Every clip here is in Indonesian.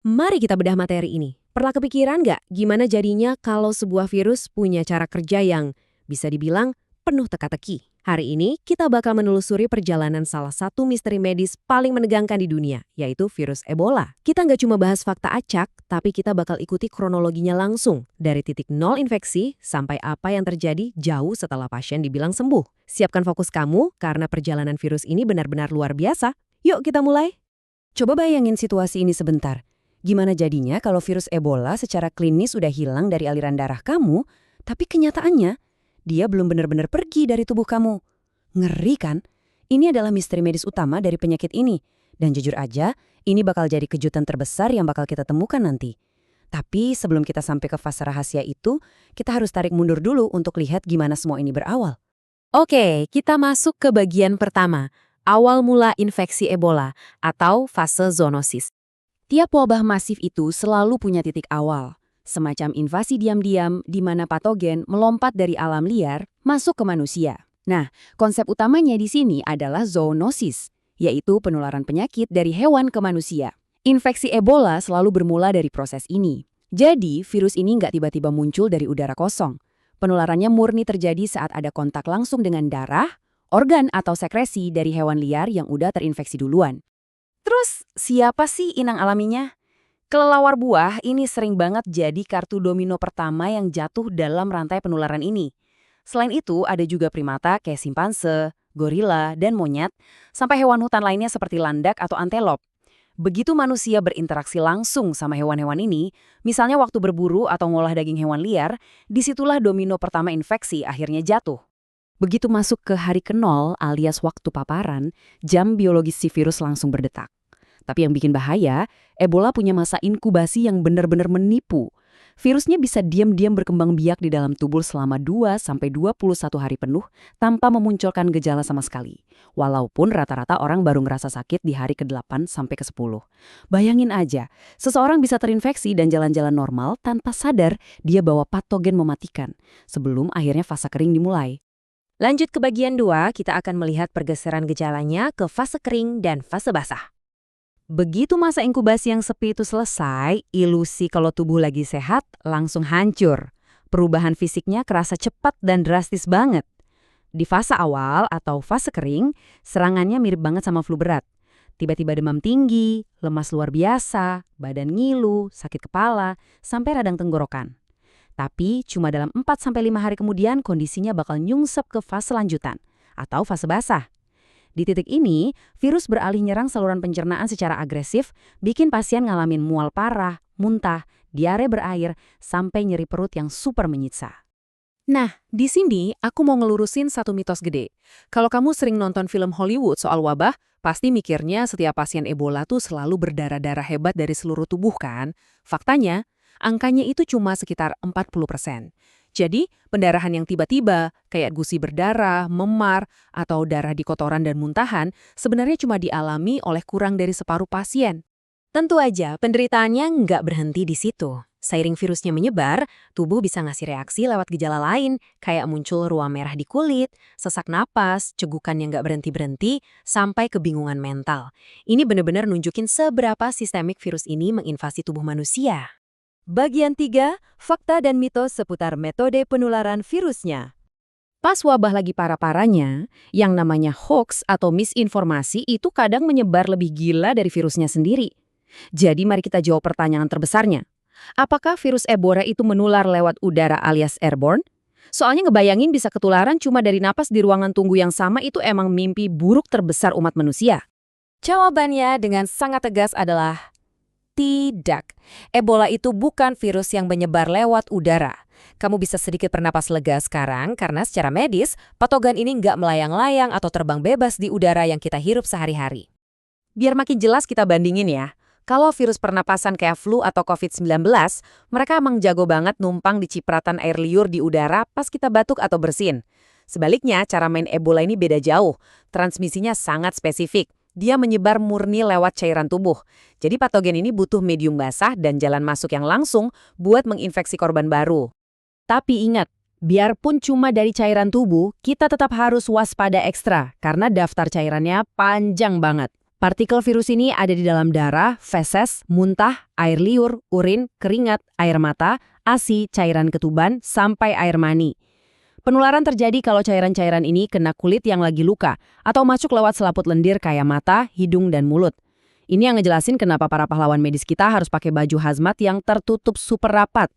Mari kita bedah materi ini. Pernah kepikiran nggak gimana jadinya kalau sebuah virus punya cara kerja yang bisa dibilang penuh teka-teki? Hari ini kita bakal menelusuri perjalanan salah satu misteri medis paling menegangkan di dunia, yaitu virus Ebola. Kita nggak cuma bahas fakta acak, tapi kita bakal ikuti kronologinya langsung, dari titik nol infeksi sampai apa yang terjadi jauh setelah pasien dibilang sembuh. Siapkan fokus kamu, karena perjalanan virus ini benar-benar luar biasa. Yuk kita mulai. Coba bayangin situasi ini sebentar. Gimana jadinya kalau virus Ebola secara klinis udah hilang dari aliran darah kamu, tapi kenyataannya dia belum benar-benar pergi dari tubuh kamu. Ngeri kan? Ini adalah misteri medis utama dari penyakit ini. Dan jujur aja, ini bakal jadi kejutan terbesar yang bakal kita temukan nanti. Tapi sebelum kita sampai ke fase rahasia itu, kita harus tarik mundur dulu untuk lihat gimana semua ini berawal. Oke, kita masuk ke bagian pertama, awal mula infeksi Ebola atau fase zoonosis. Tiap wabah masif itu selalu punya titik awal, semacam invasi diam-diam di mana patogen melompat dari alam liar masuk ke manusia. Nah, konsep utamanya di sini adalah zoonosis, yaitu penularan penyakit dari hewan ke manusia. Infeksi Ebola selalu bermula dari proses ini. Jadi, virus ini nggak tiba-tiba muncul dari udara kosong. Penularannya murni terjadi saat ada kontak langsung dengan darah, organ atau sekresi dari hewan liar yang udah terinfeksi duluan. Terus, siapa sih inang alaminya? Kelelawar buah ini sering banget jadi kartu domino pertama yang jatuh dalam rantai penularan ini. Selain itu, ada juga primata kayak simpanse, gorila, dan monyet, sampai hewan hutan lainnya seperti landak atau antelop. Begitu manusia berinteraksi langsung sama hewan-hewan ini, misalnya waktu berburu atau ngolah daging hewan liar, disitulah domino pertama infeksi akhirnya jatuh. Begitu masuk ke hari ke-0 alias waktu paparan, jam biologis si virus langsung berdetak. Tapi yang bikin bahaya, Ebola punya masa inkubasi yang benar-benar menipu. Virusnya bisa diam-diam berkembang biak di dalam tubuh selama 2-21 hari penuh tanpa memunculkan gejala sama sekali. Walaupun rata-rata orang baru ngerasa sakit di hari ke-8-10. Bayangin aja, seseorang bisa terinfeksi dan jalan-jalan normal tanpa sadar dia bawa patogen mematikan, sebelum akhirnya fase kering dimulai. Lanjut ke bagian 2, kita akan melihat pergeseran gejalanya ke fase kering dan fase basah. Begitu masa inkubasi yang sepi itu selesai, ilusi kalau tubuh lagi sehat langsung hancur. Perubahan fisiknya kerasa cepat dan drastis banget. Di fase awal atau fase kering, serangannya mirip banget sama flu berat. Tiba-tiba demam tinggi, lemas luar biasa, badan ngilu, sakit kepala, sampai radang tenggorokan. Tapi cuma dalam 4-5 hari kemudian kondisinya bakal nyungsep ke fase lanjutan atau fase basah. Di titik ini, virus beralih nyerang saluran pencernaan secara agresif, bikin pasien ngalamin mual parah, muntah, diare berair, sampai nyeri perut yang super menyiksa. Nah, di sini aku mau ngelurusin satu mitos gede. Kalau kamu sering nonton film Hollywood soal wabah, pasti mikirnya setiap pasien Ebola tuh selalu berdarah-darah hebat dari seluruh tubuh kan? Faktanya, angkanya itu cuma sekitar 40%. Jadi, pendarahan yang tiba-tiba, kayak gusi berdarah, memar, atau darah di kotoran dan muntahan, sebenarnya cuma dialami oleh kurang dari separuh pasien. Tentu aja, penderitaannya nggak berhenti di situ. Seiring virusnya menyebar, tubuh bisa ngasih reaksi lewat gejala lain, kayak muncul ruam merah di kulit, sesak napas, cegukan yang nggak berhenti-berhenti, sampai kebingungan mental. Ini benar-benar nunjukin seberapa sistemik virus ini menginvasi tubuh manusia. Bagian 3, fakta dan mitos seputar metode penularan virusnya. Pas wabah lagi parah-parahnya, yang namanya hoax atau misinformasi itu kadang menyebar lebih gila dari virusnya sendiri. Jadi mari kita jawab pertanyaan terbesarnya. Apakah virus Ebola itu menular lewat udara alias airborne? Soalnya ngebayangin bisa ketularan cuma dari napas di ruangan tunggu yang sama itu emang mimpi buruk terbesar umat manusia. Jawabannya dengan sangat tegas adalah tidak. Ebola itu bukan virus yang menyebar lewat udara. Kamu bisa sedikit bernapas lega sekarang karena secara medis, patogen ini nggak melayang-layang atau terbang bebas di udara yang kita hirup sehari-hari. Biar makin jelas kita bandingin ya. Kalau virus pernapasan kayak flu atau COVID-19, mereka emang jago banget numpang di cipratan air liur di udara pas kita batuk atau bersin. Sebaliknya, cara main Ebola ini beda jauh. Transmisinya sangat spesifik. Dia menyebar murni lewat cairan tubuh. Jadi patogen ini butuh medium basah dan jalan masuk yang langsung buat menginfeksi korban baru. Tapi ingat, biarpun cuma dari cairan tubuh, kita tetap harus waspada ekstra karena daftar cairannya panjang banget. Partikel virus ini ada di dalam darah, feses, muntah, air liur, urin, keringat, air mata, ASI, cairan ketuban, sampai air mani. Penularan terjadi kalau cairan-cairan ini kena kulit yang lagi luka atau masuk lewat selaput lendir kayak mata, hidung, dan mulut. Ini yang ngejelasin kenapa para pahlawan medis kita harus pakai baju hazmat yang tertutup super rapat.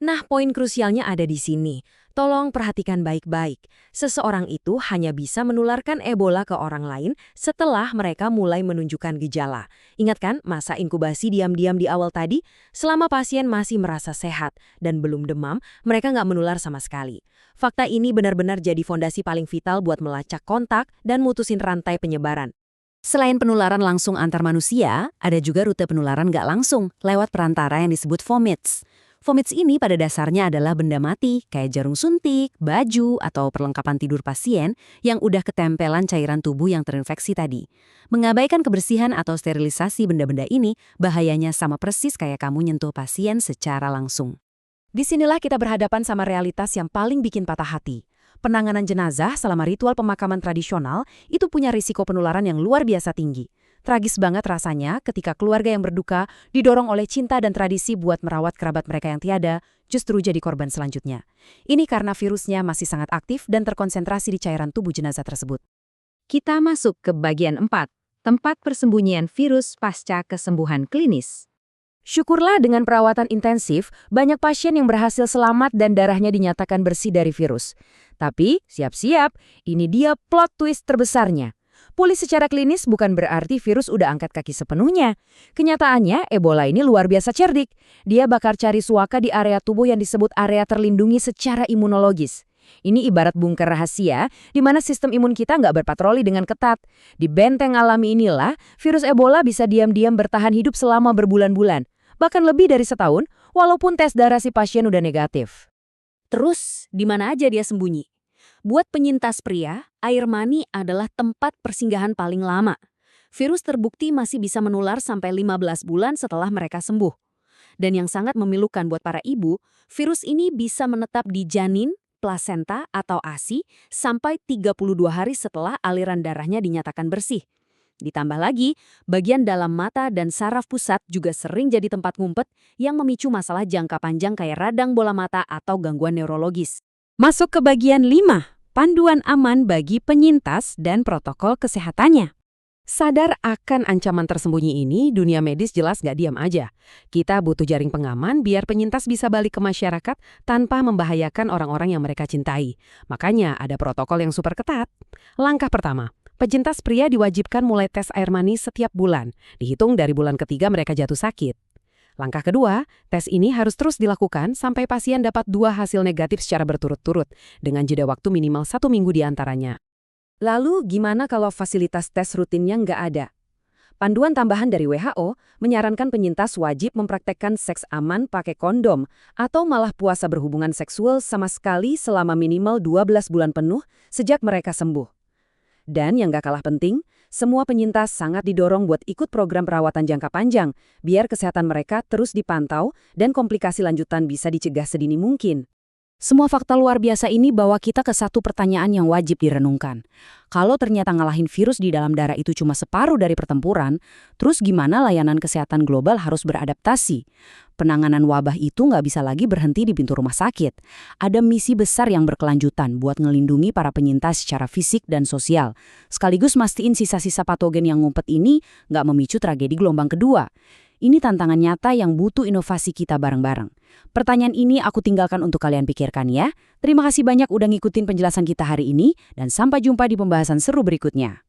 Nah, poin krusialnya ada di sini. Tolong perhatikan baik-baik. Seseorang itu hanya bisa menularkan Ebola ke orang lain setelah mereka mulai menunjukkan gejala. Ingat kan masa inkubasi diam-diam di awal tadi? Selama pasien masih merasa sehat dan belum demam, mereka nggak menular sama sekali. Fakta ini benar-benar jadi fondasi paling vital buat melacak kontak dan mutusin rantai penyebaran. Selain penularan langsung antar manusia, ada juga rute penularan nggak langsung lewat perantara yang disebut vomits. Vomits ini pada dasarnya adalah benda mati, kayak jarum suntik, baju, atau perlengkapan tidur pasien yang udah ketempelan cairan tubuh yang terinfeksi tadi. Mengabaikan kebersihan atau sterilisasi benda-benda ini, bahayanya sama persis kayak kamu nyentuh pasien secara langsung. Disinilah kita berhadapan sama realitas yang paling bikin patah hati. Penanganan jenazah selama ritual pemakaman tradisional itu punya risiko penularan yang luar biasa tinggi. Tragis banget rasanya ketika keluarga yang berduka didorong oleh cinta dan tradisi buat merawat kerabat mereka yang tiada, justru jadi korban selanjutnya. Ini karena virusnya masih sangat aktif dan terkonsentrasi di cairan tubuh jenazah tersebut. Kita masuk ke bagian 4, tempat persembunyian virus pasca kesembuhan klinis. Syukurlah dengan perawatan intensif, banyak pasien yang berhasil selamat dan darahnya dinyatakan bersih dari virus. Tapi, siap-siap, ini dia plot twist terbesarnya. Pulih secara klinis bukan berarti virus udah angkat kaki sepenuhnya. Kenyataannya, Ebola ini luar biasa cerdik. Dia bakar cari suaka di area tubuh yang disebut area terlindungi secara imunologis. Ini ibarat bunker rahasia, di mana sistem imun kita nggak berpatroli dengan ketat. Di benteng alami inilah, virus Ebola bisa diam-diam bertahan hidup selama berbulan-bulan. Bahkan lebih dari setahun, walaupun tes darah si pasien udah negatif. Terus, di mana aja dia sembunyi? Buat penyintas pria, air mani adalah tempat persinggahan paling lama. Virus terbukti masih bisa menular sampai 15 bulan setelah mereka sembuh. Dan yang sangat memilukan buat para ibu, virus ini bisa menetap di janin, plasenta, atau ASI sampai 32 hari setelah aliran darahnya dinyatakan bersih. Ditambah lagi, bagian dalam mata dan saraf pusat juga sering jadi tempat ngumpet yang memicu masalah jangka panjang kayak radang bola mata atau gangguan neurologis. Masuk ke bagian 5. Panduan aman bagi penyintas dan protokol kesehatannya. Sadar akan ancaman tersembunyi ini, dunia medis jelas gak diam aja. Kita butuh jaring pengaman biar penyintas bisa balik ke masyarakat tanpa membahayakan orang-orang yang mereka cintai. Makanya ada protokol yang super ketat. Langkah pertama, penyintas pria diwajibkan mulai tes air mani setiap bulan, dihitung dari bulan ketiga mereka jatuh sakit. Langkah kedua, tes ini harus terus dilakukan sampai pasien dapat 2 hasil negatif secara berturut-turut, dengan jeda waktu minimal 1 minggu di antaranya. Lalu gimana kalau fasilitas tes rutinnya nggak ada? Panduan tambahan dari WHO menyarankan penyintas wajib mempraktekkan seks aman pakai kondom atau malah puasa berhubungan seksual sama sekali selama minimal 12 bulan penuh sejak mereka sembuh. Dan yang gak kalah penting, semua penyintas sangat didorong buat ikut program perawatan jangka panjang, biar kesehatan mereka terus dipantau dan komplikasi lanjutan bisa dicegah sedini mungkin. Semua fakta luar biasa ini bawa kita ke satu pertanyaan yang wajib direnungkan. Kalau ternyata ngalahin virus di dalam darah itu cuma separuh dari pertempuran, terus gimana layanan kesehatan global harus beradaptasi? Penanganan wabah itu nggak bisa lagi berhenti di pintu rumah sakit. Ada misi besar yang berkelanjutan buat ngelindungi para penyintas secara fisik dan sosial. Sekaligus mastiin sisa-sisa patogen yang ngumpet ini nggak memicu tragedi gelombang kedua. Ini tantangan nyata yang butuh inovasi kita bareng-bareng. Pertanyaan ini aku tinggalkan untuk kalian pikirkan ya. Terima kasih banyak udah ngikutin penjelasan kita hari ini, dan sampai jumpa di pembahasan seru berikutnya.